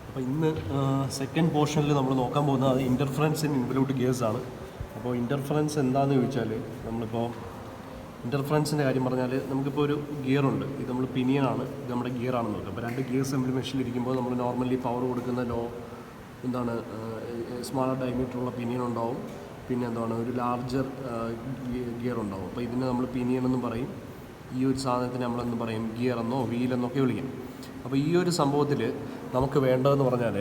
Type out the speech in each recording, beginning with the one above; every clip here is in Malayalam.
അപ്പോൾ ഇന്ന് സെക്കൻഡ് പോർഷനിൽ നമ്മൾ നോക്കാൻ പോകുന്നത് ഇൻ്റർഫറൻസ് ഇൻ ഇൻവല്യൂട്ട് ഗിയേഴ്സ് ആണ്. അപ്പോൾ ഇൻ്റർഫറൻസ് എന്താണെന്ന് ചോദിച്ചാൽ നമ്മളിപ്പോൾ ഇൻ്റർഫറൻസിൻ്റെ കാര്യം പറഞ്ഞാൽ നമുക്കിപ്പോൾ ഒരു ഗിയറുണ്ട്, ഇത് നമ്മൾ പിനിയനാണ്, ഇത് നമ്മുടെ ഗിയറാണെന്ന് നോക്കാം. അപ്പോൾ രണ്ട് ഗിയേഴ്സ് നമ്മൾ മെഷീനിലിരിക്കുമ്പോൾ നമ്മൾ നോർമലി പവർ കൊടുക്കുന്ന സ്മാളർ ഡയമീറ്ററുള്ള പിനിയൻ ഉണ്ടാവും, പിന്നെ ഒരു ലാർജർ ഗിയർ ഉണ്ടാവും. അപ്പോൾ ഇതിനെ നമ്മൾ പിനിയൻ എന്നും പറയും, ഈ ഒരു സാധനത്തിന് നമ്മളെന്ന് പറയും ഗിയർ എന്നോ വീലെന്നൊക്കെ വിളിക്കാം. അപ്പോൾ ഈ ഒരു സംഭവത്തിൽ നമുക്ക് വേണ്ടതെന്ന് പറഞ്ഞാൽ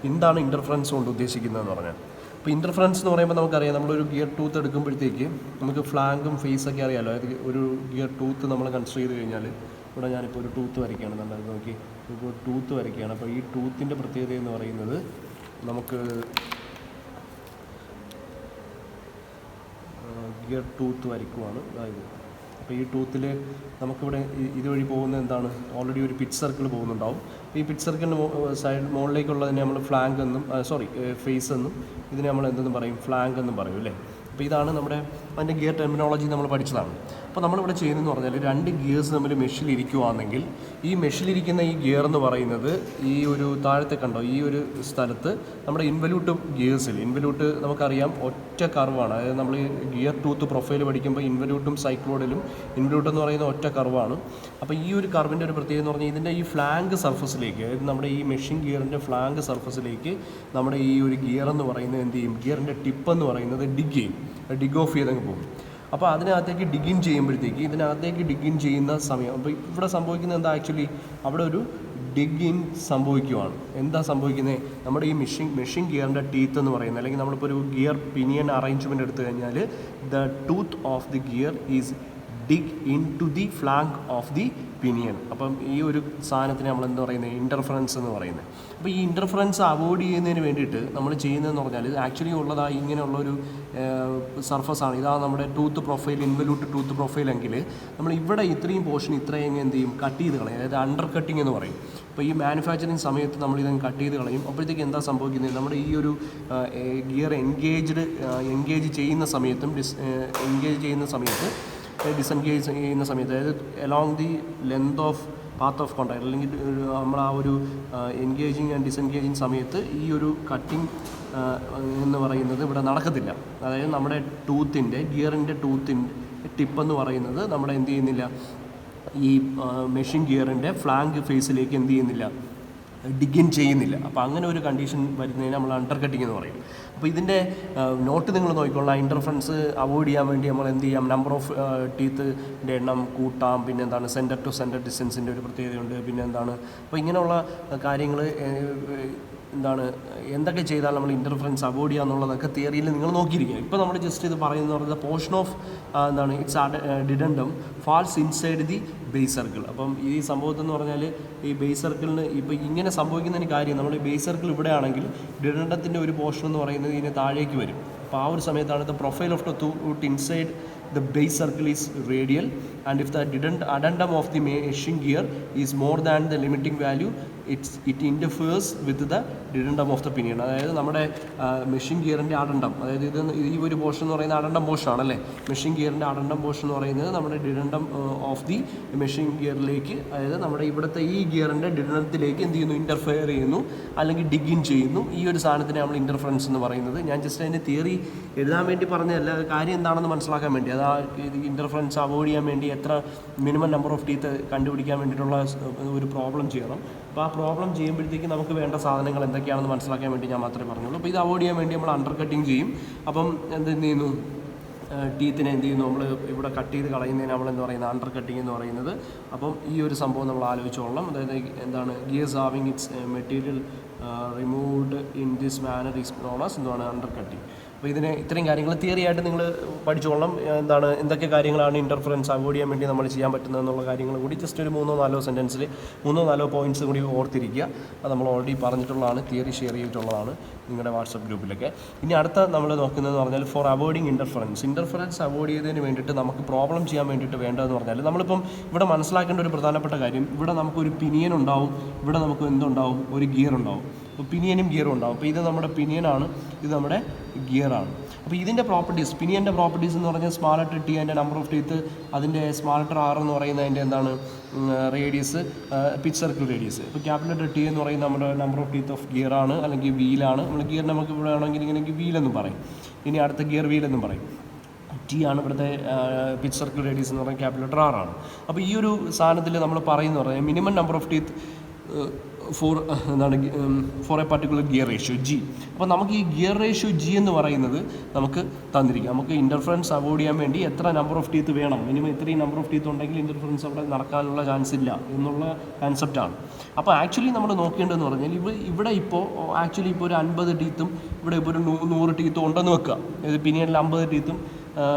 എന്താണ് ഇൻ്റർഫറൻസ് കൊണ്ട് ഉദ്ദേശിക്കുന്നതെന്ന് പറഞ്ഞാൽ, ഇപ്പോൾ ഇൻ്റർഫറൻസ് എന്ന് പറയുമ്പോൾ നമുക്കറിയാം, നമ്മളൊരു ഗിയർ ടൂത്ത് എടുക്കുമ്പോഴത്തേക്ക് നമുക്ക് ഫ്ലാങ്കും ഫേസൊക്കെ അറിയാമല്ലോ. അതായത് ഒരു ഗിയർ ടൂത്ത് നമ്മൾ കൺസിഡർ ചെയ്ത് കഴിഞ്ഞാൽ, ഇവിടെ ഞാനിപ്പോൾ ഒരു ടൂത്ത് വരയ്ക്കുകയാണ്, നല്ലത് നോക്കി, ഇപ്പോൾ ടൂത്ത് വരയ്ക്കുകയാണ്. അപ്പോൾ ഈ ടൂത്തിൻ്റെ പ്രത്യേകത എന്ന് പറയുന്നത് നമുക്ക് ഗിയർ ടൂത്ത് വരയ്ക്കുവാണ്. അതായത് അപ്പോൾ ഈ ടൂത്തിൽ നമുക്കിവിടെ ഇതുവഴി പോകുന്ന എന്താണ്, ഓൾറെഡി ഒരു പിച്ച് സർക്കിൾ പോകുന്നുണ്ടാവും. ഈ പിച്ച് സർക്കിളിന് മുകളിലേക്കുള്ളതിനെ നമ്മൾ ഫ്ലാങ്ക് എന്നും ഫേസ് എന്നും, ഇതിനെ നമ്മൾ എന്തെന്ന് പറയും, ഫ്ലാങ്ക് എന്നും പറയും അല്ലേ. അപ്പോൾ ഇതാണ് നമ്മുടെ അതിൻ്റെ ഗിയർ ടെർമിനോളജി നമ്മൾ പഠിച്ചതാണ്. അപ്പോൾ നമ്മളിവിടെ ചെയ്യുന്നതെന്ന് പറഞ്ഞാൽ രണ്ട് ഗിയേഴ്സ് തമ്മിൽ മെഷിലിരിക്കുവാണെങ്കിൽ ഈ മെഷിലിരിക്കുന്ന ഈ ഗിയർ എന്ന് പറയുന്നത് ഈ ഒരു താഴത്തെ കണ്ടോ, ഈ ഒരു സ്ഥലത്ത് നമ്മുടെ ഇൻവല്യൂട്ട് ഗിയേഴ്സിൽ, ഇൻവല്യൂട്ട് നമുക്കറിയാം ഒറ്റ കർവാണ്. അതായത് നമ്മൾ ഈ ഗിയർ ടൂത്ത് പ്രൊഫൈൽ പഠിക്കുമ്പോൾ ഇൻവല്യൂട്ടും സൈക്ലോഡിലും ഇൻവല്യൂട്ട് എന്ന് പറയുന്ന ഒറ്റ കർവാണ്. അപ്പോൾ ഈ ഒരു കർവിൻ്റെ ഒരു പ്രത്യേകത എന്ന് പറഞ്ഞാൽ ഇതിൻ്റെ ഈ ഫ്ലാങ്ക് സർഫസിലേക്ക്, അതായത് നമ്മുടെ ഈ മെഷീൻ ഗിയറിൻ്റെ ഫ്ലാങ്ക് സർഫസിലേക്ക് നമ്മുടെ ഈ ഒരു ഗിയർ എന്ന് പറയുന്നത് എന്ത് ചെയ്യും, ഗിയറിൻ്റെ ടിപ്പ് എന്ന് പറയുന്നത് ഡിഗ് ഓഫ് ചെയ്തങ്ങ് പോകും. അപ്പോൾ അതിനകത്തേക്ക് ഡിഗിൻ ചെയ്യുമ്പോഴത്തേക്ക്, ഇതിനകത്തേക്ക് ഡിഗിൻ ചെയ്യുന്ന സമയം, അപ്പോൾ ഇവിടെ സംഭവിക്കുന്നത് എന്താ, ആക്ച്വലി അവിടെ ഒരു ഡിഗിൻ സംഭവിക്കുവാണ്. എന്താ സംഭവിക്കുന്നത്, നമ്മുടെ ഈ മെഷീൻ ഗിയറിൻ്റെ ടീത്ത് എന്ന് പറയുന്നത്, അല്ലെങ്കിൽ നമ്മളിപ്പോൾ ഒരു ഗിയർ പിനിയൻ അറേഞ്ച്മെൻറ്റ് എടുത്തു കഴിഞ്ഞാൽ the tooth of the gear is dig in to the flank of the pinion. അപ്പം ഈ ഒരു സാധനത്തിന് നമ്മൾ എന്താ പറയുന്നത്, ഇൻ്റർഫറൻസ് എന്ന് പറയുന്നത്. അപ്പോൾ ഈ ഇൻ്റർഫറൻസ് അവോയ്ഡ് ചെയ്യുന്നതിന് വേണ്ടിയിട്ട് നമ്മൾ ചെയ്യുന്നതെന്ന് പറഞ്ഞാൽ, ഇത് ആക്ച്വലി ഉള്ളതായി ഇങ്ങനെയുള്ളൊരു സർഫസാണ്. ഇതാ നമ്മുടെ tooth profile, involute tooth profile എങ്കിൽ നമ്മൾ ഇവിടെ ഇത്രയും പോർഷൻ ഇത്രയും എന്ത് ചെയ്യും, കട്ട് ചെയ്ത് കളയും. അതായത് അണ്ടർ കട്ടിങ് എന്ന് പറയും. അപ്പോൾ ഈ മാനുഫാക്ചറിങ് സമയത്ത് നമ്മളിതങ്ങ് കട്ട് ചെയ്ത് കളയും. അപ്പോഴത്തേക്ക് എന്താ സംഭവിക്കുന്നത്, നമ്മുടെ ഈ ഒരു ഗിയർ എൻഗേജ് ചെയ്യുന്ന സമയത്തും ഡിസെൻഗേജ് ചെയ്യുന്ന സമയത്ത്, അതായത് along the length of path of contact, അല്ലെങ്കിൽ നമ്മൾ ആ ഒരു എൻഗേജിങ് ആൻഡ് ഡിസെൻഗേജിങ് സമയത്ത് ഈ ഒരു കട്ടിങ് എന്ന് പറയുന്നത് ഇവിടെ നടക്കത്തില്ല. അതായത് നമ്മുടെ ഗിയറിൻ്റെ ടൂത്തിൻ്റെ ടിപ്പെന്ന് പറയുന്നത് നമ്മുടെ എന്ത് ചെയ്യുന്നില്ല, ഈ മെഷീൻ ഗിയറിൻ്റെ ഫ്ലാങ്ക് ഫേസിലേക്ക് എന്ത് ചെയ്യുന്നില്ല, ഡിഗിൻ ചെയ്യുന്നില്ല. അപ്പോൾ അങ്ങനെ ഒരു കണ്ടീഷൻ വരുന്നതിന് നമ്മൾ അണ്ടർ കട്ടിങ് എന്ന് പറയും. അപ്പോൾ ഇതിൻ്റെ നോട്ട് നിങ്ങൾ നോക്കിക്കൊള്ളാം. ഇൻ്റർഫറൻസ് അവോയ്ഡ് ചെയ്യാൻ വേണ്ടി നമ്മൾ എന്ത് ചെയ്യാം, നമ്പർ ഓഫ് ടീത്തിൻ്റെ എണ്ണം കൂട്ടാം. പിന്നെ സെൻറ്റർ ടു സെൻറ്റർ ഡിസ്റ്റൻസിൻ്റെ ഒരു പ്രത്യേകതയുണ്ട്. പിന്നെ അപ്പോൾ ഇങ്ങനെയുള്ള കാര്യങ്ങൾ എന്തൊക്കെ ചെയ്താൽ നമ്മൾ ഇൻ്റർഫറൻസ് അവോയ്ഡ് ചെയ്യുക എന്നുള്ളതൊക്കെ തിയറിയിൽ നിങ്ങൾ നോക്കിയിരിക്കുക. ഇപ്പോൾ നമ്മൾ ജസ്റ്റ് ഇത് പറയുന്നത് പറയുന്നത് portion of its dedendum falls inside the base circle. അപ്പം ഈ സംഭവത്തെന്ന് പറഞ്ഞാൽ ഈ ബേസ് സർക്കിളിന് ഇപ്പോൾ ഇങ്ങനെ സംഭവിക്കുന്നതിന് കാര്യം, നമ്മൾ ഈ ബേസ് സർക്കിൾ ഇവിടെ ആണെങ്കിൽ ഡിഡൻഡത്തിൻ്റെ ഒരു പോർഷൻ എന്ന് പറയുന്നത് ഇതിന് താഴേക്ക് വരും. അപ്പോൾ ആ ഒരു സമയത്താണ് the profile of the tooth inside the base circle is radial, and if the addendum of the meshing gear is more than the limiting value, it interferes with the addendum of the pinion. അതായത് നമ്മുടെ മെഷീൻ ഗിയറിൻ്റെ അഡണ്ടം, അതായത് ഈ ഒരു പോർഷൻ എന്ന് പറയുന്നത് അഡണ്ടം പോർഷൻ ആണല്ലേ. മെഷീൻ ഗിയറിൻ്റെ അഡണ്ടം പോർഷൻ എന്ന് പറയുന്നത് നമ്മുടെ ഡിഡൻഡം ഓഫ് ദി മെഷീൻ ഗിയറിലേക്ക്, അതായത് നമ്മുടെ ഇവിടുത്തെ ഈ ഗിയറിൻ്റെ ഡിഡൻഡത്തിലേക്ക് എന്ത് ചെയ്യുന്നു, ഇൻ്റർഫെയർ ചെയ്യുന്നു, അല്ലെങ്കിൽ ഡിഗിൻ ചെയ്യുന്നു. ഈ ഒരു സാധനത്തിന് നമ്മൾ ഇൻ്റർഫറൻസ് എന്ന് പറയുന്നത്. ഞാൻ ജസ്റ്റ് അതിൻ്റെ തിയറി എഴുതാൻ വേണ്ടി പറഞ്ഞതല്ല, കാര്യം എന്താണെന്ന് മനസ്സിലാക്കാൻ വേണ്ടി. അത് ഇൻ്റർഫറൻസ് അവോയ്ഡ് ചെയ്യാൻ വേണ്ടി എത്ര മിനിമം നമ്പർ ഓഫ് ടീത്ത് കണ്ടുപിടിക്കാൻ വേണ്ടിയിട്ടുള്ള ഒരു പ്രോബ്ലം ചെയ്യണം. അപ്പോൾ ആ പ്രോബ്ലം ചെയ്യുമ്പോഴത്തേക്ക് നമുക്ക് വേണ്ട സാധനങ്ങൾ എന്തൊക്കെയാണെന്ന് മനസ്സിലാക്കാൻ വേണ്ടി ഞാൻ മാത്രമേ പറഞ്ഞുള്ളൂ. അപ്പോൾ ഇത് അവോയ്ഡ് ചെയ്യാൻ വേണ്ടി നമ്മൾ അണ്ടർ കട്ടിങ് ചെയ്യും. അപ്പം എന്ത് ചെയ്യുന്നു, ടീത്തിനെ എന്ത് ചെയ്യുന്നു, നമ്മൾ ഇവിടെ കട്ട് ചെയ്ത് കളയുന്നതിന് നമ്മൾ എന്താ പറയുന്നത്, അണ്ടർ കട്ടിങ് എന്ന് പറയുന്നത്. അപ്പം ഈ ഒരു സംഭവം നമ്മൾ ആലോചിച്ചോളാം. അതായത് gears having it's material removed in this manor is known as under cutting. അപ്പോൾ ഇതിന് ഇത്രയും കാര്യങ്ങൾ തിയറി ആയിട്ട് നിങ്ങൾ പഠിച്ചോളാം. എന്തൊക്കെ കാര്യങ്ങളാണ് ഇൻ്റർഫറൻസ് അവോയ്ഡ് ചെയ്യാൻ വേണ്ടി നമ്മൾ ചെയ്യാൻ പറ്റുന്നതെന്നുള്ള കാര്യങ്ങൾ കൂടി ജസ്റ്റ് ഒരു 3-4 സെൻറ്റൻസിൽ 3-4 പോയിൻറ്റ്സ് കൂടി ഓർത്തിരിക്കുക. അത് നമ്മൾ ഓൾറെഡി പറഞ്ഞിട്ടുള്ളതാണ്, തിയറി ഷെയർ ചെയ്തിട്ടുള്ളതാണ് നിങ്ങളുടെ വാട്സപ്പ് ഗ്രൂപ്പിലൊക്കെ. ഇനി അടുത്ത നമ്മൾ നോക്കുന്നതെന്ന് പറഞ്ഞാൽ ഫോർ അവോയ്ഡിങ് ഇൻ്റർഫറൻസ് അവോയ്ഡ് ചെയ്തതിന് വേണ്ടിയിട്ട് നമുക്ക് പ്രോബ്ലം ചെയ്യാൻ വേണ്ടിയിട്ട് വേണ്ടതെന്ന് പറഞ്ഞാൽ, നമ്മളിപ്പം ഇവിടെ മനസ്സിലാക്കേണ്ട ഒരു പ്രധാനപ്പെട്ട കാര്യം, ഇവിടെ നമുക്കൊരു പിനിയൻ ഉണ്ടാവും, ഇവിടെ നമുക്ക് എന്തുണ്ടാവും, ഒരു ഗിയർ ഉണ്ടാവും. അപ്പോൾ പിനിയനും ഗിയറും ഉണ്ടാവും. അപ്പോൾ ഇത് നമ്മുടെ പിനിയനാണ്, ഇത് നമ്മുടെ ഗിയറാണ്. അപ്പോൾ ഇതിൻ്റെ പ്രോപ്പർട്ടീസ്, പിനിയൻ്റെ പ്രോപ്പർട്ടീസ് എന്ന് പറഞ്ഞാൽ സ്മാൾ ലെറ്റർ ടി അതിൻ്റെ നമ്പർ ഓഫ് ടീത്ത്, അതിൻ്റെ സ്മാൾ ലെറ്റർ ആർ എന്ന് പറയുന്നത് അതിൻ്റെ എന്താണ് റേഡിയസ്, പിച്ച് സർക്കിൾ റേഡിയസ്. ഇപ്പോൾ ക്യാപിറ്റൽ ലെറ്റർ ടി എന്ന് പറയുന്നത് നമ്മുടെ നമ്പർ ഓഫ് ടീത്ത് ഓഫ് ഗിയറാണ് അല്ലെങ്കിൽ വീലാണ്. നമ്മൾ ഗിയർ നമുക്ക് ഇവിടെ ആണെങ്കിൽ ഇങ്ങനെ വീലെന്നും പറയും, ഇനി അടുത്ത ഗിയർ വീലെന്നും പറയും. ടി ആണ് ഇവിടുത്തെ പിച്ച് സർക്കിൾ റേഡിയസ് എന്ന് പറയുന്നത് ക്യാപിറ്റൽ ലെറ്റർ ആറാണ്. അപ്പോൾ ഈ ഒരു സാധനത്തിൽ നമ്മൾ പറയുന്നത് പറഞ്ഞാൽ minimum number of teeth for a particular gear ratio G. അപ്പോൾ നമുക്ക് ഈ ഗിയർ റേഷ്യോ ജി എന്ന് പറയുന്നത് നമുക്ക് തന്നിരിക്കും. നമുക്ക് ഇൻ്റർഫറൻസ് അവോയ്ഡ് ചെയ്യാൻ വേണ്ടി എത്ര നമ്പർ ഓഫ് ടീത്ത് വേണം, മിനിമം ഇത്രയും നമ്പർ ഓഫ് ടീത്ത് ഉണ്ടെങ്കിൽ ഇൻ്റർഫറൻസ് അവിടെ നടക്കാനുള്ള ചാൻസ് ഇല്ല എന്നുള്ള കൺസെപ്റ്റാണ്. അപ്പോൾ ആക്ച്വലി നമ്മൾ നോക്കേണ്ടതെന്ന് പറഞ്ഞാൽ ഇവിടെ ഇപ്പോൾ ആക്ച്വലി ഇപ്പോൾ ഒരു 50 ടീത്തും ഇവിടെ ഇപ്പോൾ ഒരു 100 ടീത്തും ഉണ്ടെന്ന് വെക്കുക. ഇത് പിന്നീട് 50 ടീത്തും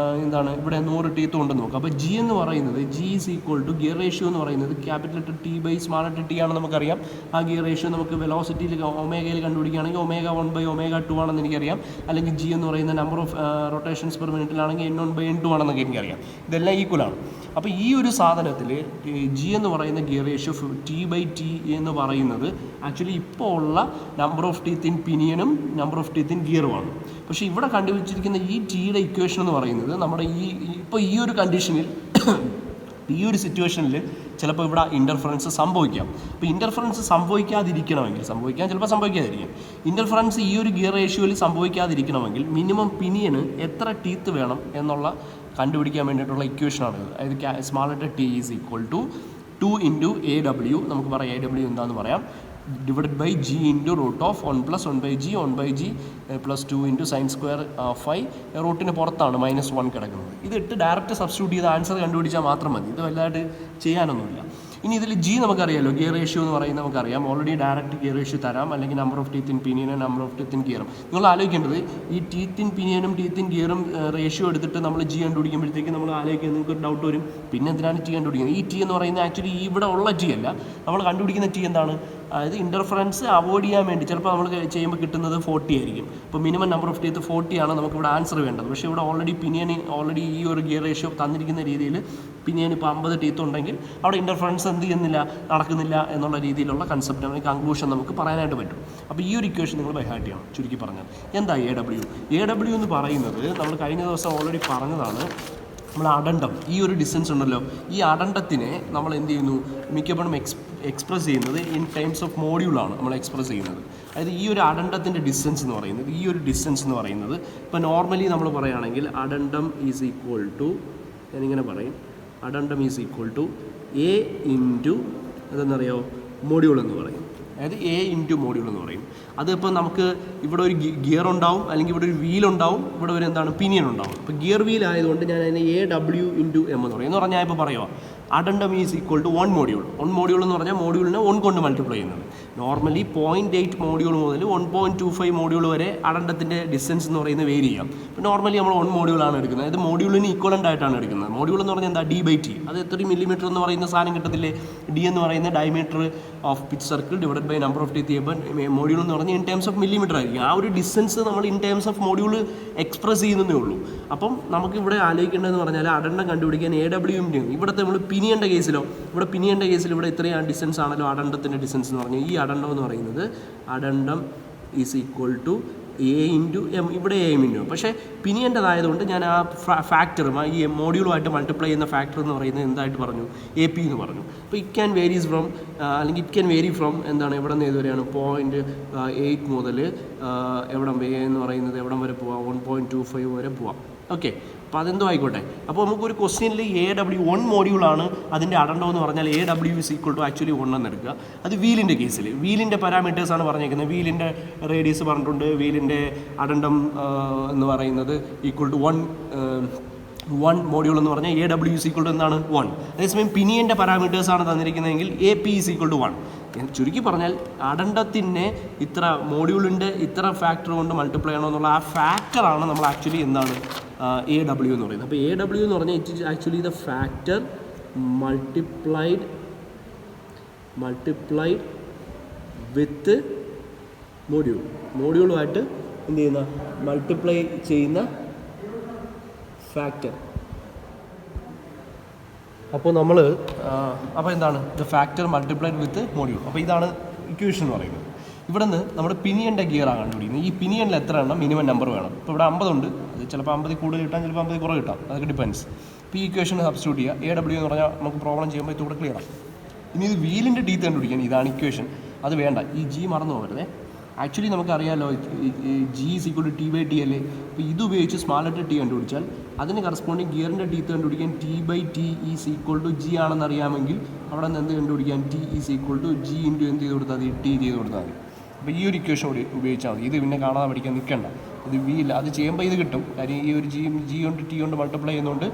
ഇവിടെ 100 ടീത്തും ഉണ്ടെന്ന് നോക്കുക. അപ്പോൾ ജി എന്ന് പറയുന്നത് G is equal to gear ratio എന്ന് പറയുന്നത് capital letter T by small letter T ആണെന്ന് നമുക്കറിയാം. ആ ഗിയർ റേഷ്യോ നമുക്ക് വെലോസിറ്റിയിൽ ഒമേഗയിൽ കണ്ടുപിടിക്കുകയാണെങ്കിൽ ഒമേഗ 1/ω2 ആണെന്ന് എനിക്കറിയാം. അല്ലെങ്കിൽ ജി എന്ന് പറയുന്ന നമ്പർ ഓഫ് റൊട്ടേഷൻസ് പെർ മിനിറ്റിലാണെങ്കിൽ N1/N2 ആണെന്നൊക്കെ എനിക്കറിയാം. ഇതെല്ലാം ഈക്വലാണ്. അപ്പോൾ ഈ ഒരു സാധനത്തിൽ ജി എന്ന് പറയുന്ന gear ratio T by T എന്ന് പറയുന്നത് ആക്ച്വലി ഇപ്പോൾ ഉള്ള നമ്പർ ഓഫ് ടീത്ത് ഇൻ പിനിയനും നമ്പർ ഓഫ് ടീത്ത് ഇൻ ഗിയറുമാണ്. പക്ഷേ ഇവിടെ കണ്ടുപിടിച്ചിരിക്കുന്ന ഈ ടിയുടെ ഇക്വേഷൻ എന്ന് പറയുന്നത് നമ്മുടെ ഇപ്പോൾ ഈ ഒരു കണ്ടീഷനിൽ ഈ ഒരു സിറ്റുവേഷനിൽ ചിലപ്പോൾ ഇവിടെ ഇൻ്റർഫറൻസ് സംഭവിക്കാം. അപ്പോൾ ഇൻ്റർഫറൻസ് സംഭവിക്കാതിരിക്കണമെങ്കിൽ, ചിലപ്പോൾ സംഭവിക്കാതിരിക്കാം. ഇൻ്റർഫറൻസ് ഈ ഒരു ഗിയർ റേഷ്യോയിൽ സംഭവിക്കാതിരിക്കണമെങ്കിൽ മിനിമം പിനിയന് എത്ര ടീത്ത് വേണം എന്നുള്ള കണ്ടുപിടിക്കാൻ വേണ്ടിയിട്ടുള്ള ഇക്വേഷനാണ് ഇത്. അതായത് small letter T is equal to 2 into AW, നമുക്ക് പറയാം AW എന്താണെന്ന് പറയാം, divided by G into root of 1+1/g plus 2 into sine square 5. റൂട്ടിന് പുറത്താണ് -1 കിടക്കുന്നത്. ഇതിട്ട് ഡയറക്റ്റ് സബ്സ്റ്റിറ്റ്യൂട്ട് ചെയ്ത് ആൻസർ കണ്ടുപിടിച്ചാൽ മാത്രം മതി. ഇത് വല്ലാണ്ട് ചെയ്യാനൊന്നുമില്ല. ഇനി ഇതിൽ ജി നമുക്കറിയാമല്ലോ, ഗിയർ റേഷ്യോ എന്ന് പറയുന്നത് നമുക്കറിയാം. ഓൾറെഡി ഡയറക്റ്റ് ഗിയർ റേഷ്യോ തരാം, അല്ലെങ്കിൽ നമ്പർ ഓഫ് ടീത്ത് ഇൻ പിനിയനും നമ്പർ ഓഫ് ടീത്ത് ഇൻ ഗിയറും. നിങ്ങൾ ആലോചിക്കേണ്ടത് ഈ ടീത്ത് ഇൻ പിനിയനും ടീത്ത് ഇൻ ഗിയറും റേഷ്യോ എടുത്തിട്ട് നമ്മൾ ജി കണ്ടുപിടിക്കുമ്പോഴത്തേക്ക് നമ്മൾ ആലോചിക്കുന്നത് നിങ്ങൾക്ക് ഒരു ഡൗട്ട് വരും, പിന്നെ എന്തിനാണ് ടി കണ്ടുപിടിക്കുന്നത്? ഈ ടി എന്ന് പറയുന്നത് ആക്ച്വലി ഇവിടെ ഉള്ള ടി അല്ല, നമ്മൾ കണ്ടുപിടിക്കുന്ന ടി എന്താണ്? അതായത് ഇൻ്റർഫറൻസ് അവോയ്ഡ് ചെയ്യാൻ വേണ്ടി ചിലപ്പോൾ നമ്മൾ ചെയ്യുമ്പോൾ കിട്ടുന്നത് 40 ആയിരിക്കും. അപ്പോൾ മിനിമം നമ്പർ ഓഫ് ടീത്ത് 40 ആണ് നമുക്കിവിടെ ആൻസർ വേണ്ടത്. പക്ഷേ ഇവിടെ ഓൾറെഡി ഈ ഒരു ഗിയർ റേഷ്യോ തന്നിരിക്കുന്ന രീതിയിൽ പിനിയന് ഇപ്പോൾ 50 ടീത്ത് ഉണ്ടെങ്കിൽ അവിടെ ഇൻ്റർഫറൻസ് നടക്കുന്നില്ല എന്നുള്ള രീതിയിലുള്ള കൺസെപ്റ്റ്, കൺക്ലൂഷൻ നമുക്ക് പറയാനായിട്ട് പറ്റും. അപ്പോൾ ഈ ഒരു ഇക്വേഷൻ നിങ്ങൾ ബൈ ഹാർട്ട് ചെയ്യണം. ചുരുക്കി പറഞ്ഞാൽ എന്താ AW എന്ന് പറയുന്നത് നമ്മൾ കഴിഞ്ഞ ദിവസം ഓൾറെഡി പറഞ്ഞതാണ്. നമ്മൾ അഡണ്ടം, ഈ ഒരു ഡിസ്റ്റൻസ് ഉണ്ടല്ലോ, ഈ അഡണ്ടത്തിനെ നമ്മൾ എന്ത് ചെയ്യുന്നു, മിക്കപ്പോഴും എക്സ്പ്രസ് ചെയ്യുന്നത് ഇൻ ടൈംസ് ഓഫ് മോഡ്യൂളാണ് നമ്മൾ എക്സ്പ്രസ് ചെയ്യുന്നത്. അതായത് ഈ ഒരു അഡണ്ടത്തിൻ്റെ ഡിസ്റ്റൻസ് എന്ന് പറയുന്നത് ഇപ്പോൾ നോർമലി നമ്മൾ പറയുകയാണെങ്കിൽ അഡണ്ടം ഈസ് ഈക്വൽ ടു, ഞാനിങ്ങനെ പറയും, addendum is equal to A into അതെന്നറിയോ മോഡ്യൂൾ എന്ന് പറയും. അതായത് എ ഇൻറ്റു മോഡ്യൂൾ എന്ന് പറയും. അതിപ്പോൾ നമുക്ക് ഇവിടെ ഒരു ഗിയർ ഉണ്ടാവും, അല്ലെങ്കിൽ ഇവിടെ ഒരു വീലുണ്ടാവും, ഇവിടെ ഒരു പിനിയൻ ഉണ്ടാവും. ഇപ്പോൾ ഗിയർ വീൽ ആയതുകൊണ്ട് ഞാൻ അതിനെ AW ഇൻറ്റു M എന്ന് പറയും. എന്ന് പറഞ്ഞാൽ ഇപ്പോൾ പറയുക അഡണ്ടം ഈസ് ഈക്വൽ ടു 1 മോഡ്യൂൾ എന്ന് പറഞ്ഞാൽ മോഡ്യൂളിനെ 1 കൊണ്ട് മൾട്ടിപ്ലൈ ചെയ്യുന്നത്. നോർമലി 0.8 മോഡ്യൂൾ മുതൽ 1.25 മോഡ്യൂൾ വരെ അഡണ്ടത്തിൻ്റെ ഡിസ്റ്റൻസ് എന്ന് പറയുന്നത് വേരി ചെയ്യാം. ഇപ്പോൾ നോർമലി നമ്മൾ 1 മോഡ്യൂളാണ് എടുക്കുന്നത്. അതായത് മോഡ്യൂളിന് ഈക്വലൻ്റ് ആയിട്ടാണ് എടുക്കുന്നത്. മോഡ്യൂൾ എന്ന് പറഞ്ഞാൽ എന്താ, D/T. അത് എത്ര മില്ലിമീറ്റർ എന്ന് പറയുന്ന സാധനം കിട്ടത്തില്ലേ? D എന്ന് പറയുന്ന diameter of pitch circle divided by number of teeth. Module എന്ന് പറഞ്ഞാൽ ഇൻ ടേംസ് ഓഫ് മില്ലിമീറ്റർ ആയിരിക്കും. ആ ഒരു ഡിസ്റ്റൻസ് നമ്മൾ in terms of module express ചെയ്യുന്നതേ ഉള്ളൂ. അപ്പം നമുക്കിവിടെ ആലോചിക്കേണ്ടതെന്ന് പറഞ്ഞാൽ അഡണ്ടം കണ്ടുപിടിക്കാൻ AW ഇവിടുത്തെ നമ്മൾ പിനിയൻ്റെ കേസിൽ ഇവിടെ ഇത്രയും ഡിസ്റ്റൻസ് ആണല്ലോ അഡണ്ടത്തിൻ്റെ ഡിസ്റ്റൻസ് എന്ന് പറഞ്ഞാൽ. ഈ അഡണ്ടം എന്ന് പറയുന്നത് addendum is equal to A into M, ഇവിടെ A ഇൻറ്റു. പക്ഷേ പിനിയൻ്റെതായതുകൊണ്ട് ഞാൻ ആ ഫാക്ടറും ഈ മോഡ്യൂളുമായിട്ട് മൾട്ടിപ്ലൈ ചെയ്യുന്ന ഫാക്ടർ എന്ന് പറയുന്നത് എന്തായിട്ട് പറഞ്ഞു, AP എന്ന് പറഞ്ഞു. അപ്പോൾ ഇറ്റ് ക്യാൻ വേരി ഫ്രം എന്താണ്, എവിടെ നിന്ന് ഏതുവരെയാണ്, 0.8 മുതൽ എവിടം എന്ന് പറയുന്നത് എവിടം വരെ പോവാം, 1.25 വരെ പോവാം. ഓക്കെ, അപ്പോൾ അതെന്തോ ആയിക്കോട്ടെ. അപ്പോൾ നമുക്കൊരു ക്വസ്റ്റ്യനിൽ AW 1 മോഡ്യൂളാണ് അതിൻ്റെ അഡണ്ടം എന്ന് പറഞ്ഞാൽ AW is equal to actually 1 എന്ന് എടുക്കുക. അത് വീലിൻ്റെ കേസിൽ വീലിൻ്റെ പാരാമീറ്റേഴ്സാണ് പറഞ്ഞേക്കുന്നത്. വീലിൻ്റെ റേഡിയസ് പറഞ്ഞിട്ടുണ്ട്, വീലിൻ്റെ അഡണ്ടം എന്ന് പറയുന്നത് ഈക്വൽ ടു 1 മോഡ്യൂൾ എന്ന് പറഞ്ഞാൽ AW ഈസ് ഈക്വൽ ടു എന്താണ്, 1. അതേസമയം പിനിയൻ്റെ പാരാമീറ്റേഴ്സാണ് തന്നിരിക്കുന്നതെങ്കിൽ AP ഈസ് ഈക്വൽ ടു 1. ചുരുക്കി പറഞ്ഞാൽ അഡണ്ടത്തിനെ ഇത്ര മോഡ്യൂളിൻ്റെ ഇത്ര ഫാക്ടർ കൊണ്ട് മൾട്ടിപ്ലൈ ചെയ്യണമെന്നുള്ള ആ ഫാക്ടറാണ് നമ്മൾ ആക്ച്വലി എന്താണ് AW എന്ന് പറയുന്നത്. അപ്പോൾ AW എന്ന് പറഞ്ഞാൽ it is actually the factor multiplied with മോഡ്യൂളുമായിട്ട് എന്ത് ചെയ്യുന്ന മൾട്ടിപ്ലൈ ചെയ്യുന്ന ഫാക്ടർ. അപ്പോൾ നമ്മൾ അപ്പോൾ എന്താണ് the factor multiplied with module. അപ്പോൾ ഇതാണ് ഇക്വേഷൻ എന്ന് പറയുന്നത്. ഇവിടെ നിന്ന് നമ്മുടെ പിനിയൻ്റെ ഗിയറാണ് കണ്ടുപിടിക്കുന്നത്. ഈ പിനിയനിൽ എത്ര എണ്ണം മിനിമം നമ്പർ വേണം. ഇപ്പോൾ ഇവിടെ 50 ഉണ്ട്, അത് ചിലപ്പോൾ 50 കൂടുതൽ കിട്ടാം, ചിലപ്പോൾ 50 കുറവ് കിട്ടാം, അതൊക്കെ ഡിപ്പെൻസ്. ഇപ്പോൾ ഈ ഇക്വേഷൻ സബ്സ്റ്റിറ്റ്യൂട്ട് ചെയ്യുക. AW എന്ന് പറഞ്ഞാൽ നമുക്ക് പ്രോബ്ലം ചെയ്യുമ്പോൾ ഇത് ഇവിടെ ക്ലിയർ ആണ്. ഇനി ഇത് വീലിൻ്റെ ടീത്ത് കണ്ടുപിടിക്കാൻ ഇതാണ് ഇക്വേഷൻ. അത് വേണ്ട, ഈ ജി മറന്നു പോകരുതേ. ആക്ച്വലി നമുക്കറിയാമല്ലോ G is equal to T/T അല്ലേ. അപ്പോൾ ഇത് ഉപയോഗിച്ച് സ്മാൾ ലെറ്റർ ടി കണ്ടുപിടിച്ചാൽ അതിന് കറസ്പോണ്ടിങ് ഗിയറിൻ്റെ ടീത്ത് കണ്ടുപിടിക്കാൻ T/T is equal to G ആണെന്ന് അറിയാമെങ്കിൽ അവിടെ നിന്ന് എന്ത് കണ്ടുപിടിക്കാൻ T is equal to G into എന്ത് ചെയ്ത് കൊടുത്താൽ മതി, ടി ചെയ്ത് കൊടുത്താൽ മതി. അപ്പോൾ ഈ ഒരു ഇക്വേഷൻ കൂടി ഉപയോഗിച്ചാൽ മതി. ഇത് പിന്നെ കാണാതെ പഠിക്കാൻ നിൽക്കണ്ട. ഇത് വീൽ അത് ചെയ്യുമ്പോൾ ഇത് കിട്ടും. കാര്യം ഈ ഒരു ജി കൊണ്ട് ടി കൊണ്ട് മൾട്ടിപ്ലൈ ചെയ്യുന്നതുകൊണ്ട്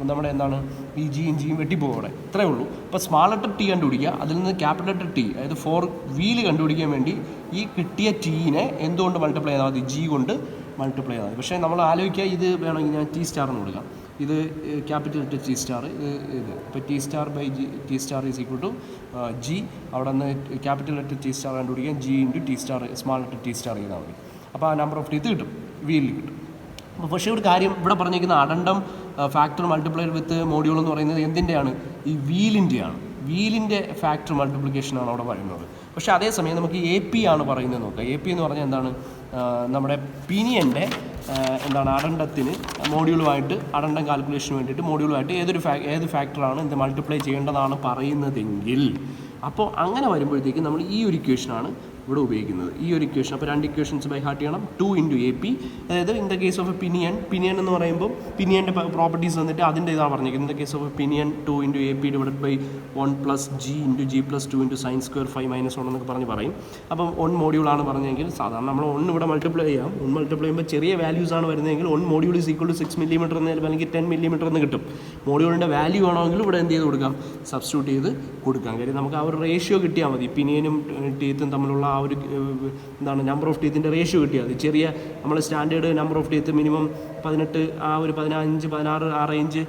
നമ്മുടെ എന്താണ് ഈ ജിയും വെട്ടിപ്പോകും അവിടെ. ഇത്രയേ ഉള്ളൂ. ഇപ്പോൾ സ്മാൾ ലെറ്റർ ടി കണ്ടുപിടിക്കുക, അതിൽ നിന്ന് ക്യാപിറ്റൽ ലെറ്റർ ടി, അതായത് ഫോർ വീല് കണ്ടുപിടിക്കാൻ വേണ്ടി ഈ കിട്ടിയ ടീനെ എന്തുകൊണ്ട് മൾട്ടിപ്ലൈ ചെയ്താൽ മതി, ജി കൊണ്ട് മൾട്ടിപ്ലൈ ചെയ്താൽ മതി. പക്ഷേ നമ്മൾ ആലോചിക്കുക, ഇത് വേണമെങ്കിൽ ഞാൻ ടി സ്റ്റാർ എന്ന് കൊടുക്കാം. ഇത് ക്യാപിറ്റൽ ലെറ്റർ ടി സ്റ്റാർ, ഇത് ഇപ്പോൾ T star by G, T star is equal to G. അവിടെ നിന്ന് ക്യാപിറ്റൽ ലെറ്റർ ടി സ്റ്റാർ കണ്ടുപിടിക്കാൻ G into T star small letter T star ചെയ്താൽ മതി. അപ്പോൾ ആ നമ്പർ ഓഫ് ടീത്ത് കിട്ടും, വീലിൽ കിട്ടും. അപ്പോൾ പക്ഷേ ഒരു കാര്യം ഇവിടെ പറഞ്ഞിരിക്കുന്ന അഡണ്ടം ഫാക്ടർ മൾട്ടിപ്ലൈഡ് വിത്ത് മോഡ്യൂൾ എന്ന് പറയുന്നത് എന്തിൻ്റെയാണ്, ഈ വീലിൻ്റെയാണ്. വീലിൻ്റെ ഫാക്ടർ മൾട്ടിപ്ലിക്കേഷനാണ് അവിടെ പറയുന്നത്. പക്ഷേ അതേസമയം നമുക്ക് AP ആണ് പറയുന്നത് നോക്കുക. AP എന്ന് പറഞ്ഞാൽ എന്താണ്, നമ്മുടെ പിനിയൻ്റെ എന്താണ് അഡണ്ടത്തിന് മോഡ്യൂളുമായിട്ട് അഡണ്ടം കാൽക്കുലേഷന് വേണ്ടിയിട്ട് മോഡ്യൂളുമായിട്ട് ഏത് ഫാക്ടറാണ് എന്ത് മൾട്ടിപ്ലൈ ചെയ്യേണ്ടതാണ് പറയുന്നതെങ്കിൽ, അപ്പോൾ അങ്ങനെ വരുമ്പോഴത്തേക്ക് നമ്മൾ ഈ ഒരു ഇക്വേഷനാണ് ഇവിടെ ഉപയോഗിക്കുന്നത്. ഈ ഒരു ഇക്വേഷൻ. അപ്പോൾ 2 ഇക്വേഷൻസ് ബൈ ഹാർട്ട് ചെയ്യണം. 2 × AP, അതായത് in the case of a pinion എന്ന് പറയുമ്പോൾ പിനിയൻ്റെ പ്രോപ്പർട്ടീസ് വന്നിട്ട് അതിൻ്റെ ഇതാണ് പറഞ്ഞിരിക്കുന്നത്. In the case of a pinion 2 × AP divided by 1 + G × G + 2 × sin square 5 - 1 എന്നൊക്കെ പറയും. അപ്പം 1 മോഡ്യൂളാണ് പറഞ്ഞെങ്കിൽ സാധാരണ നമ്മൾ 1 ഇവിടെ മൾട്ടിപ്ലൈ ചെയ്യാം. 1 മൾട്ടിപ്ലൈ ചെയ്യുമ്പോൾ ചെറിയ വാല്യൂസ് ആണ് വരുന്നതെങ്കിൽ 1 module is equal to 6 millimetre എന്ന് അല്ലെങ്കിൽ 10 മില്ലിമീറ്റർ എന്ന് കിട്ടും. മോഡ്യൂളിൻ്റെ വാല്യൂ ആണെങ്കിൽ ഇവിടെ എന്ത് ചെയ്ത് കൊടുക്കാം, സബ്സ്റ്റിറ്റ്യൂട്ട് ചെയ്ത് കൊടുക്കാം. കാര്യം നമുക്ക് ആ ഒരു റേഷ്യോ കിട്ടിയാൽ മതി. പിനിയനും ടീത്തും തമ്മിലുള്ള ആ ഒരു എന്താണ് നമ്പർ ഓഫ് ടീത്തിൻ്റെ റേഷ്യോ കിട്ടിയാൽ മതി. ചെറിയ നമ്മൾ standard number of teeth minimum 18, ആ ഒരു 15, 16 ആ റേഞ്ച്